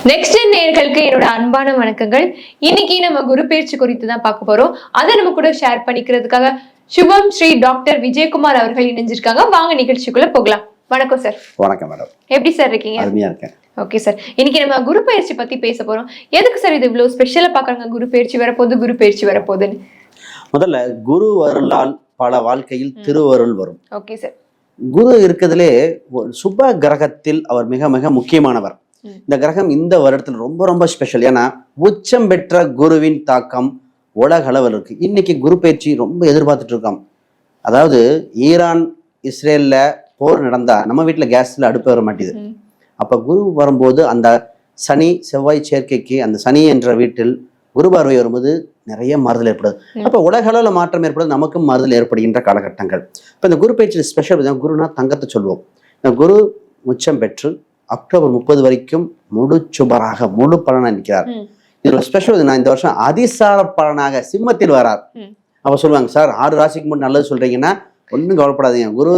Next நேயர்களுக்கு என்னோட அன்பான வணக்கங்கள். இன்னைக்கு நம்ம குரு பயிற்சி குறித்து தான் பார்க்க போறோம். அதை நம்ம கூட ஷேர் பண்ணிக்கிறதுக்காக சுபம் ஸ்ரீ டாக்டர் விஜயகுமார் அவர்கள் இணைஞ்சிருக்காங்க. வாங்க நிகழ்ச்சிக்குள்ள போகலாம். வணக்கம் சார். வணக்கம் மேடம். எப்படி சார் இருக்கீங்க? அருமையா இருக்கேன். ஓகே சார், இன்னைக்கு நம்ம குரு பயிற்சி பத்தி பேச போறோம். எதுக்கு சார் இது இவ்வளவு ஸ்பெஷலா பாக்குறாங்க? குரு பயிற்சி வரப்போகுதுன்னு முதல்ல குரு அருளால் பல வாழ்க்கையில் திருவருள் வரும். Okay sir. குரு இருக்கிறதுலே சுப கிரகத்தில் அவர் மிக மிக முக்கியமானவர். இந்த கிரகம் இந்த வருடத்தில் ரொம்ப ரொம்ப ஸ்பெஷல். ஏன்னா உச்சம் பெற்ற குருவின் தாக்கம் உலக அளவில் இருக்கு. இன்னைக்கு குரு பயிற்சி ரொம்ப எதிர்பார்த்துட்டு இருக்கோம். அதாவது ஈரான் இஸ்ரேல்ல போர் நடந்தா நம்ம வீட்டுல கேஸ்ல அடுப்பு வர மாட்டேது. அப்ப குரு வரும்போது அந்த சனி செவ்வாய் சேர்க்கைக்கு அந்த சனி என்ற வீட்டில் குரு பார்வை வரும்போது நிறைய மாறுதல் ஏற்படுது. அப்ப உலக அளவில் மாற்றம் ஏற்படுது, நமக்கும் மாறுதல் ஏற்படுகின்ற காலகட்டங்கள். இப்ப இந்த குரு பயிற்சி ஸ்பெஷல். குருனா தங்கத்தை சொல்லுவோம். இந்த குரு உச்சம் பெற்று அக்டோபர் 30 வரைக்கும் முழு சுபராக முழு பலனா நிற்கிறார். இதுல ஸ்பெஷல் நான் இந்த வருஷம் அதிசார பலனாக சிம்மத்தில் வரார். அப்ப சொல்லுவாங்க, சார் 6 ராசிக்கு மட்டும் நல்லது சொல்றீங்கன்னா ஒன்றும் கவலைப்படாதீங்க, குரு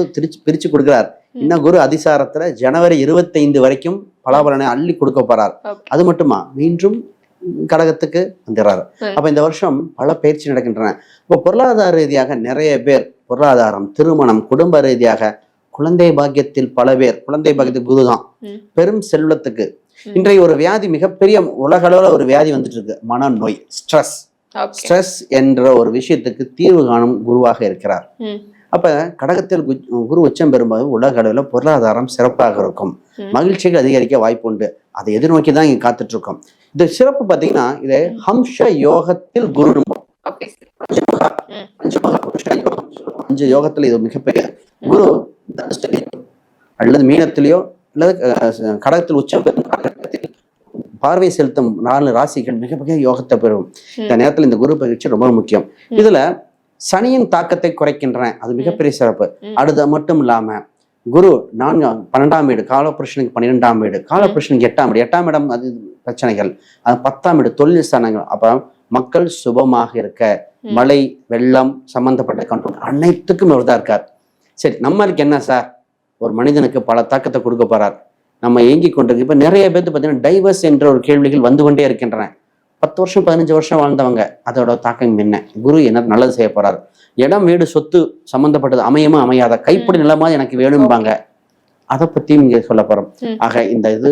பிரிச்சு கொடுக்குறார். இன்னும் குரு அதிசாரத்துல ஜனவரி 25 வரைக்கும் பலாபலனை அள்ளி கொடுக்க போறார். அது மட்டுமா மீண்டும் கடகத்துக்கு வந்துடுறாரு. அப்ப இந்த வருஷம் பல பயிற்சி நடக்கின்றன. இப்போ பொருளாதார ரீதியாக நிறைய பேர் பொருளாதாரம், திருமணம், குடும்ப ரீதியாக குழந்தை பாக்கியத்தில் பல பேர் குழந்தை பாக்கியத்துக்கு குருதான். பெரும் செல்வத்துக்கு இன்றைய ஒரு வியாதி, மிகப்பெரிய உலக அளவில் ஒரு வியாதி வந்துட்டு இருக்கு, மனநோய், ஸ்ட்ரெஸ். ஸ்ட்ரெஸ் என்ற ஒரு விஷயத்துக்கு தீர்வு காணும் குருவாக இருக்கிறார். அப்ப கடகத்தில் குரு உச்சம் பெறும்போது உலக அளவில் பொருளாதாரம் சிறப்பாக இருக்கும், மகிழ்ச்சிகள் அதிகரிக்க வாய்ப்பு உண்டு. அதை எதிர்நோக்கி தான் இங்க காத்துட்டு இருக்கோம். இந்த சிறப்பு பாத்தீங்கன்னா இது ஹம்ச யோகத்தில் குரு. 5 யோகத்துல இது மிகப்பெரிய குரு அல்லது மீனத்திலேயோ அல்லது கடகத்தில் உச்சம் பெறும் பார்வை செலுத்தும் 4 ராசிகள் மிக மிக யோகத்தை பெறும். இந்த நேரத்தில் இந்த குரு பயிற்சி ரொம்ப முக்கியம். இதுல சனியின் தாக்கத்தை குறைக்கின்றன, அது மிகப்பெரிய சிறப்பு. அடுத்து மட்டும் இல்லாம குரு 12ஆம் வீடு காலபுருஷனுக்கு 12ஆம் வீடு, காலபுருஷனுக்கு 8ஆம் வீடு. 8ஆம் இடம் அது பிரச்சனைகள், அது 10ஆம் வீடு தொழில் ஸ்தானங்கள். அப்ப மக்கள் சுபமாக இருக்க, மழை வெள்ளம் சம்பந்தப்பட்ட கண்ட்ரோல் அனைத்துக்கும் இவர் தான் இருக்கார். சரி, நம்மளுக்கு என்ன சார், ஒரு மனிதனுக்கு பல தாக்கத்தை கொடுக்க போறார். நம்ம ஏங்கி கொண்டிருக்கு. இப்ப நிறைய பேருக்கு பார்த்தீங்கன்னா டைவர்ஸ் என்ற ஒரு கேள்விகள் வந்து கொண்டே இருக்கின்றன. 10 வருஷம் 15 வருஷம் வாழ்ந்தவங்க, அதோட தாக்கம் என்ன, குரு என்ன நல்லது செய்ய போறாரு. இடம் வீடு சொத்து சம்பந்தப்பட்டது அமையுமா அமையாத, கைப்படி நிலமா எனக்கு வேணும்பாங்க, அதை பத்தியும் இங்க சொல்ல போறோம். ஆக இந்த இது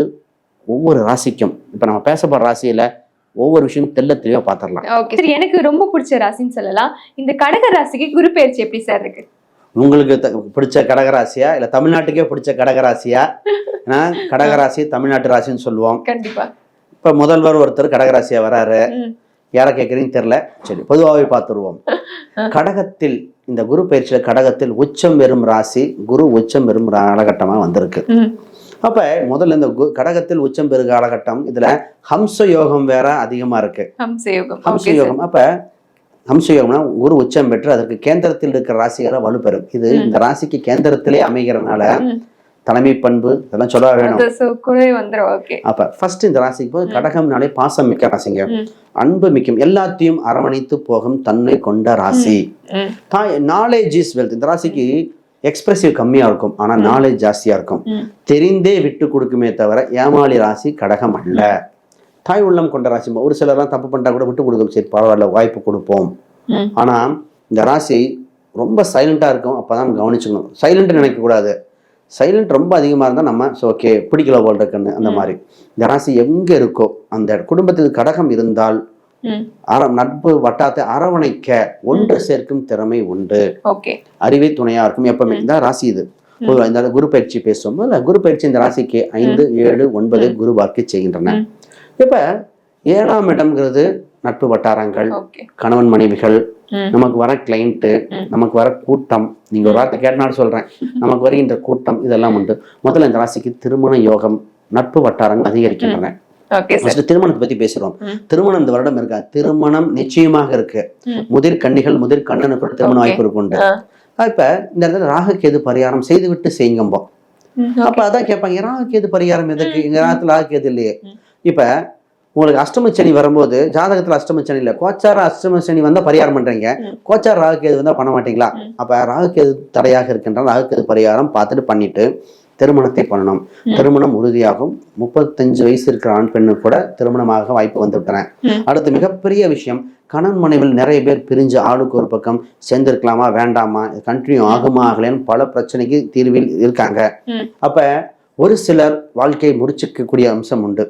ஒவ்வொரு ராசிக்கும் இப்ப நம்ம பேச போற ராசியில ஒவ்வொரு விஷயம் தெளிவா பாத்திரலாம். எனக்கு ரொம்ப பிடிச்ச ராசின்னு சொல்லலாம். இந்த கடக ராசிக்கு குரு பயிற்சி எப்படி சார் இருக்கு? உங்களுக்கு பிடிச்ச கடகராசியா இல்ல தமிழ்நாட்டுக்கே பிடிச்ச கடகராசியா? கடகராசி தமிழ்நாட்டு ராசின்னு சொல்லுவோம். கண்டிப்பா. இப்ப முதல்வர் ஒருத்தர் கடகராசியா வராரு, யார கேட்கறீங்கன்னு தெரியல. சரி, பொதுவாகவே பார்த்துருவோம். கடகத்தில் இந்த குரு பயிற்சியில கடகத்தில் உச்சம் பெறும் ராசி குரு உச்சம் பெறும் காலகட்டமா வந்திருக்கு. அப்ப முதல்ல இந்த கடகத்தில் உச்சம் பெறு காலகட்டம், இதுல ஹம்ச யோகம் வேற அதிகமா இருக்கு. ஹம்ச யோகம். அப்ப ஹம்ச யோகம்னா குரு உச்சம் பெற்று அதற்கு கேந்திரத்தில் இருக்கிற ராசிகளை வலுப்பெறும். இது இந்த ராசிக்கு கேந்திரத்திலே அமைகிறதுனால தலைமை பண்பு இதெல்லாம் சொல்ல வேணும். அப்ப ஃபர்ஸ்ட் இந்த ராசிக்கு போது கடகம்னாலே பாசம் மிக்க ராசிங்க, அன்பு மிக்கும், எல்லாத்தையும் அரவணைத்து போகும் தன்மை கொண்ட ராசி. Knowledge is wealth. இந்த ராசிக்கு எக்ஸ்பிரசிவ் கம்மியா இருக்கும், ஆனா நாலேஜ் ஜாஸ்தியா இருக்கும். தெரிந்தே விட்டு கொடுக்குமே தவிர ஏமாளி ராசி கடகம் அல்ல. தாய் உள்ளம் கொண்ட ராசி. ஒரு சிலர்லாம் தப்பு பண்ணிட்டா கூட விட்டு கொடுக்கும், சரி பரவாயில்ல வாய்ப்பு கொடுப்போம். ஆனா இந்த ராசி ரொம்ப சைலண்டா இருக்கும். அப்பதான் கவனிச்சுக்கணும். சைலண்ட் நினைக்க கூடாது. சைலண்ட் ரொம்ப அதிகமா இருந்தா நம்ம ஓகே பிடிக்கல போல் இருக்குன்னு அந்த மாதிரி. இந்த ராசி எங்க இருக்கோ அந்த குடும்பத்துக்கு கடகம் இருந்தால் நட்பு வட்டாரத்தை அரவணைக்க ஒன்று சேர்க்கும் திறமை உண்டு. அறிவை துணையா இருக்கும் எப்பவுமே. இந்த ராசி இது. இந்த குரு பயிற்சி பேசுவோம். குரு பயிற்சி இந்த ராசிக்கு 5, 7, 9 குரு பார்க்க செய்கின்றன. இப்ப 7ஆம் இடம்ங்கிறது நட்பு வட்டாரங்கள், கணவன் மனைவிகள், நமக்கு வர கிளைண்ட், நமக்கு வர கூட்டம். நீங்க ஒரு வார்த்தை கேட்டனாலும் சொல்றேன், நமக்கு வருகின்ற கூட்டம் இதெல்லாம் உண்டு. முதல்ல இந்த ராசிக்கு திருமண யோகம், நட்பு வட்டாரங்கள் அதிகரிக்கின்றன. திருமணத்தை பத்தி பேசுறோம். திருமணம் இந்த வருடம் இருக்கா? திருமணம் நிச்சயமாக இருக்கு. முதிர் கன்னிகள் முதிர் கண்ணனுக்கு திருமண வாய்ப்பு இருக்குண்டு. இப்ப இந்த இடத்துல ராகு கேது பரிகாரம் செய்து விட்டு செய்யுங்கம்போ. அப்ப அதான் கேட்பாங்க, ராகு கேது பரிகாரம் எதுக்கு? எங்க ராகத்துல ராகு கேது இல்லையே. இப்ப உங்களுக்கு அஷ்டம சனி வரும்போது ஜாதகத்துல அஷ்டம சனி இல்ல, கோச்சார அஷ்டம சனி வந்தா பரிகாரம் பண்றீங்க, கோச்சார ராகு கேது வந்தா பண்ண மாட்டீங்களா? அப்ப ராகு கேது தடையாக இருக்கின்ற ராகு கேது பரிகாரம் பார்த்துட்டு பண்ணிட்டு திருமணத்தை பண்ணணும். திருமணம் உறுதியாகும். 35 வயசு இருக்கிற ஆண் பெண்ணு கூட திருமணமாக வாய்ப்பு வந்து விட்டன. அடுத்து மிகப்பெரிய விஷயம், கணவன் மனைவியில் நிறைய பேர் பிரிஞ்சு ஆளுக்கு ஒரு பக்கம் சேர்ந்திருக்கலாமா வேண்டாமா, கண்டினியூ ஆகுமா ஆகலன்னு பல பிரச்சனைக்கு தீர்வில் இருக்காங்க. அப்ப ஒரு சிலர் வாழ்க்கையை முறிச்சுக்கக்கூடிய அம்சம் உண்டு.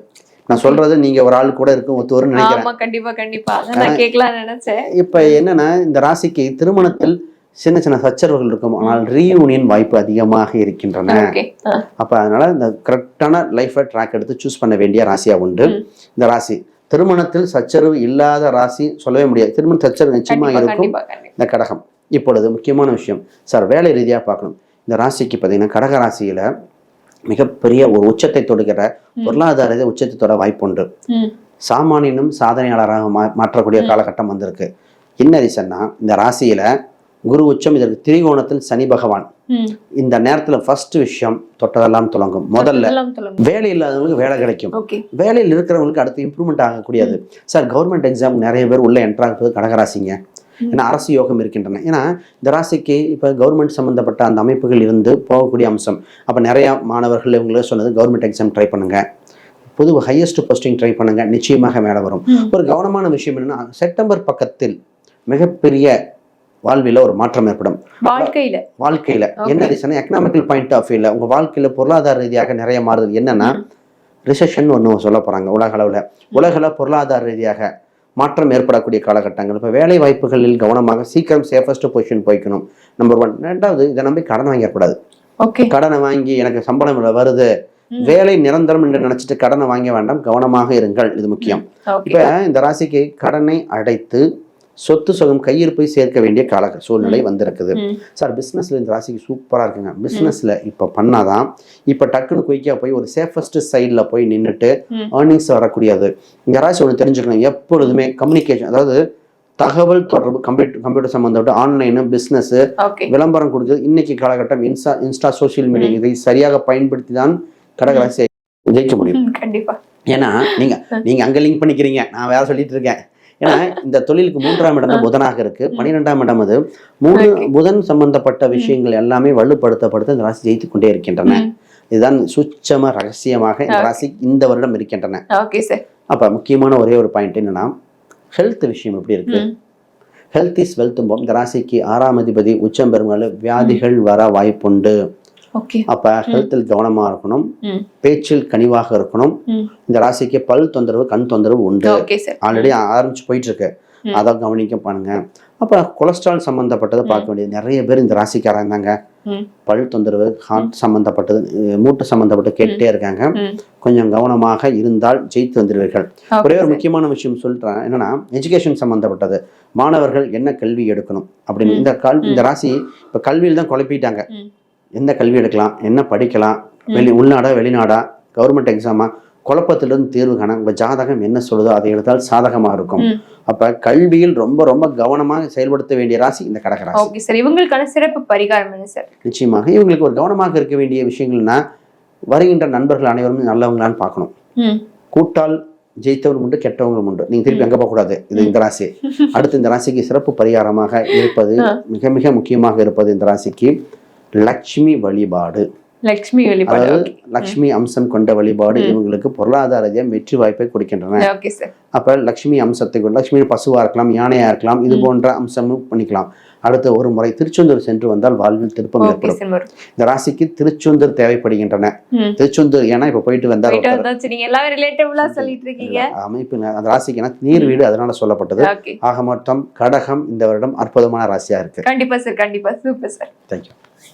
நான் சொல்றது நீங்க ஒரு ஆள் கூட இருக்கும் ஒத்து வரும்னு நினைக்கிறேன். கண்டிப்பா கண்டிப்பா நான் கேட்கலாம் நினைச்சேன். இப்ப என்னன்னா, இந்த ராசிக்கு திருமணத்தில் சின்ன சின்ன சச்சரவுகள் இருக்கும், ஆனால் ரீயூனியன் வாய்ப்பு அதிகமாக இருக்கின்றன. அப்ப அதனால இந்த கரெக்டான லைஃபை ட்ராக் எடுத்து சூஸ் பண்ண வேண்டிய ராசியா உண்டு இந்த ராசி. திருமணத்தில் சச்சரவு இல்லாத ராசி சொல்லவே முடியாது. திருமண சச்சரவு நிச்சயமா இருக்கும் இந்த கடகம். இப்பொழுது முக்கியமான விஷயம் சார், வேலை ரீதியா பார்க்கணும். இந்த ராசிக்கு பார்த்தீங்கன்னா கடக ராசியில மிகப்பெரிய ஒரு உச்சத்தை தொடுகிற பொருளாதார உச்சத்தை தொட வாய்ப்பு உண்டு. சாமானியனும் சாதனையாளராக மாற்றக்கூடிய காலகட்டம் வந்திருக்கு. என்ன ரீசன்னா, இந்த ராசியில குரு உச்சம், இதற்கு திரிகோணத்தில் சனி பகவான். இந்த நேரத்துல ஃபர்ஸ்ட் விஷயம் தொட்டதெல்லாம் தொடங்கும். முதல்ல வேலை இல்லாதவங்களுக்கு வேலை கிடைக்கும். வேலையில் இருக்கிறவங்களுக்கு அடுத்து இம்ப்ரூவ்மெண்ட் ஆகக்கூடியது. சார், கவர்மெண்ட் எக்ஸாம் நிறைய பேர் உள்ள என்ட்ராக கடகராசிங்க. ஏன்னா அரசு யோகம் இருக்கின்றன. ஏன்னா இந்த ராசிக்கு இப்போ கவர்மெண்ட் சம்மந்தப்பட்ட அந்த அமைப்புகள் இருந்து போகக்கூடிய அம்சம். அப்போ நிறைய மாணவர்கள் இவங்களே சொன்னது, கவர்மெண்ட் எக்ஸாம் ட்ரை பண்ணுங்க, பொது ஹையஸ்ட் போஸ்டிங் ட்ரை பண்ணுங்க, நிச்சயமாக மேலே வரும். ஒரு கவனமான விஷயம் என்னன்னா, செப்டம்பர் பக்கத்தில் மிகப்பெரிய வாழ்வில ஒரு மாற்றம் ஏற்படும். வாழ்க்கையில என்ன ரீசன், எக்கனாமிக்கல் பாயிண்ட் ஆஃப் வியூல உங்க வாழ்க்கையில பொருளாதார ரீதியாக நிறைய மாறுதல். என்னன்னா, ரிசெஷன் ஒன்று சொல்ல போறாங்க. உலகள பொருளாதார ரீதியாக மாற்றம் ஏற்படக்கூடிய காலகட்டங்கள். இப்போ வேலை வாய்ப்புகளில் கவனமாக சீக்கிரம் சேஃபஸ்ட் பொசிஷன் போய்க்கணும். நம்பர் 1. ரெண்டாவது, இதை நம்பி கடன் வாங்கிடக்கூடாது. கடனை வாங்கி எனக்கு சம்பளம் வருது, வேலை நிரந்தரம் என்று நினைச்சிட்டு கடனை வாங்க வேண்டாம், கவனமாக இருங்கள், இது முக்கியம். இப்ப இந்த ராசிக்கு கடனை அடைத்து சொத்து சுகம் கையிருப்பை சேர்க்க வேண்டிய சூழ்நிலை வந்திருக்குது. சார், பிசினஸ்ல இந்த ராசிக்கு சூப்பரா இருக்குங்க. பிசினஸ்ல இப்ப பண்ணாதான் இப்ப டக்குனு குயிக்கா போய் ஒரு சேஃபஸ்ட் சைட்ல போய் நின்றுட்டு ஏர்னிங்ஸ் வரக்கூடியது. இந்த ராசி ஒன்று தெரிஞ்சுக்கணும், எப்பொழுதுமே கம்யூனிகேஷன், அதாவது தகவல் தொடர்பு, கம்ப்யூட்டர் சம்பந்தப்பட்ட ஆன்லைன் பிசினஸ், விளம்பரம் கொடுக்குறது. இன்னைக்கு காலகட்டம் இன்ஸ்டா சோசியல் மீடியா, இதை சரியாக பயன்படுத்தி தான் கடகராசி ஜெயிக்க முடியும். ஏன்னா நீங்க அங்க லிங்க் பண்ணிக்கிறீங்க, நான் வேற சொல்லிட்டு இருக்கேன். ஏன்னா இந்த தொழிலுக்கு 3ஆம் இடம் தான் புதனாக இருக்கு. 12ஆம் இடம் அது. புதன் சம்பந்தப்பட்ட விஷயங்கள் எல்லாமே வலுப்படுத்தப்படுத்த இந்த ராசி ஜெயித்து கொண்டே இருக்கின்றன. இதுதான் சூட்சம ரகசியமாக இந்த ராசி இந்த வருடம் இருக்கின்றன. அப்ப முக்கியமான ஒரே ஒரு பாயிண்ட் என்னன்னா, ஹெல்த் விஷயம் எப்படி இருக்கு. Health is wealth. இந்த ராசிக்கு 6ஆம் அதிபதி உச்சம் பெறும் வியாதிகள் வர வாய்ப்புண்டு. அப்ப ஹெல்த்தில் கவனமா இருக்கணும், பேச்சில் கனிவாக இருக்கணும். இந்த ராசிக்கு பல் தொந்தரவு, கண் தொந்தரவு உண்டு. ஆல்ரெடி ஆரம்பிச்சு போயிட்டு இருக்கு, அதை கவனிக்க பண்ணுங்க. அப்ப கொலஸ்ட்ரால் சம்பந்தப்பட்டதை பார்க்க வேண்டியது. நிறைய பேர் இந்த ராசிக்காரங்க இருந்தாங்க, பல் தொந்தரவு, ஹார்ட் சம்பந்தப்பட்டது, மூட்டு சம்பந்தப்பட்டு கேட்டே இருக்காங்க. கொஞ்சம் கவனமாக இருந்தால் ஜெயித்து வந்துடுவீர்கள். ஒரே ஒரு முக்கியமான விஷயம் சொல்றேன், என்னன்னா எஜுகேஷன் சம்பந்தப்பட்டது. மாணவர்கள் என்ன கல்வி எடுக்கணும் அப்படின்னு இந்த ராசி இப்ப கல்வியில் தான் குழப்பிட்டாங்க. எந்த கல்வி எடுக்கலாம், என்ன படிக்கலாம், உள்நாடா வெளிநாடா, கவர்மெண்ட் எக்ஸாமா, குழப்பத்திலிருந்து தீர்வு காண உங்க ஜாதகம் என்ன சொல்லுதோ அதை எடுத்தால் சாதகமா இருக்கும். அப்ப கல்வியில் ரொம்ப ரொம்ப கவனமாக செயல்படுத்த வேண்டிய ராசி இந்த கடகராசி. இவங்களுக்கான சிறப்பு பரிகாரம் என்ன சார்? நிச்சயமாக இவங்களுக்கு ஒரு கவனமாக இருக்க வேண்டிய விஷயங்கள்னா, வருகின்ற நண்பர்கள் அனைவரும் நல்லவங்களான்னு பார்க்கணும். கூட்டால் ஜெயித்தவரும் உண்டு, கெட்டவங்களும் உண்டு. நீங்க திருப்பி அங்க போகக்கூடாது. இது இந்த ராசி. அடுத்து இந்த ராசிக்கு சிறப்பு பரிகாரமாக இருப்பது, மிக மிக முக்கியமாக இருப்பது இந்த ராசிக்கு லட்சுமி வழிபாடு. லட்சுமி அம்சம் கொண்ட வழிபாடு இவங்களுக்கு பொருளாதார வெற்றி வாய்ப்பை கொடுக்கின்றன. அப்ப லட்சுமி அம்சத்தை கொண்டு, லட்சுமி பசுவா இருக்கலாம், யானையா இருக்கலாம், இது போன்ற அம்சமும் பண்ணிக்கலாம். அடுத்த ஒரு முறை திருச்செந்தூர் சென்று வந்தால் வாழ்வில் திருப்பம் ஏற்படும். இந்த ராசிக்கு திருச்செந்தூர் தேவைப்படுகின்றன. திருச்செந்தூர் ஏன்னா இப்ப போயிட்டு வந்தார் அமைப்பு அந்த ராசிக்கு நீர் வீடு, அதனால சொல்லப்பட்டது. ஆக மொத்தம் கடகம் இந்த வருடம் அற்புதமான ராசியா இருக்கு. கண்டிப்பா சார், கண்டிப்பா. Super sir. தேங்க்யூ.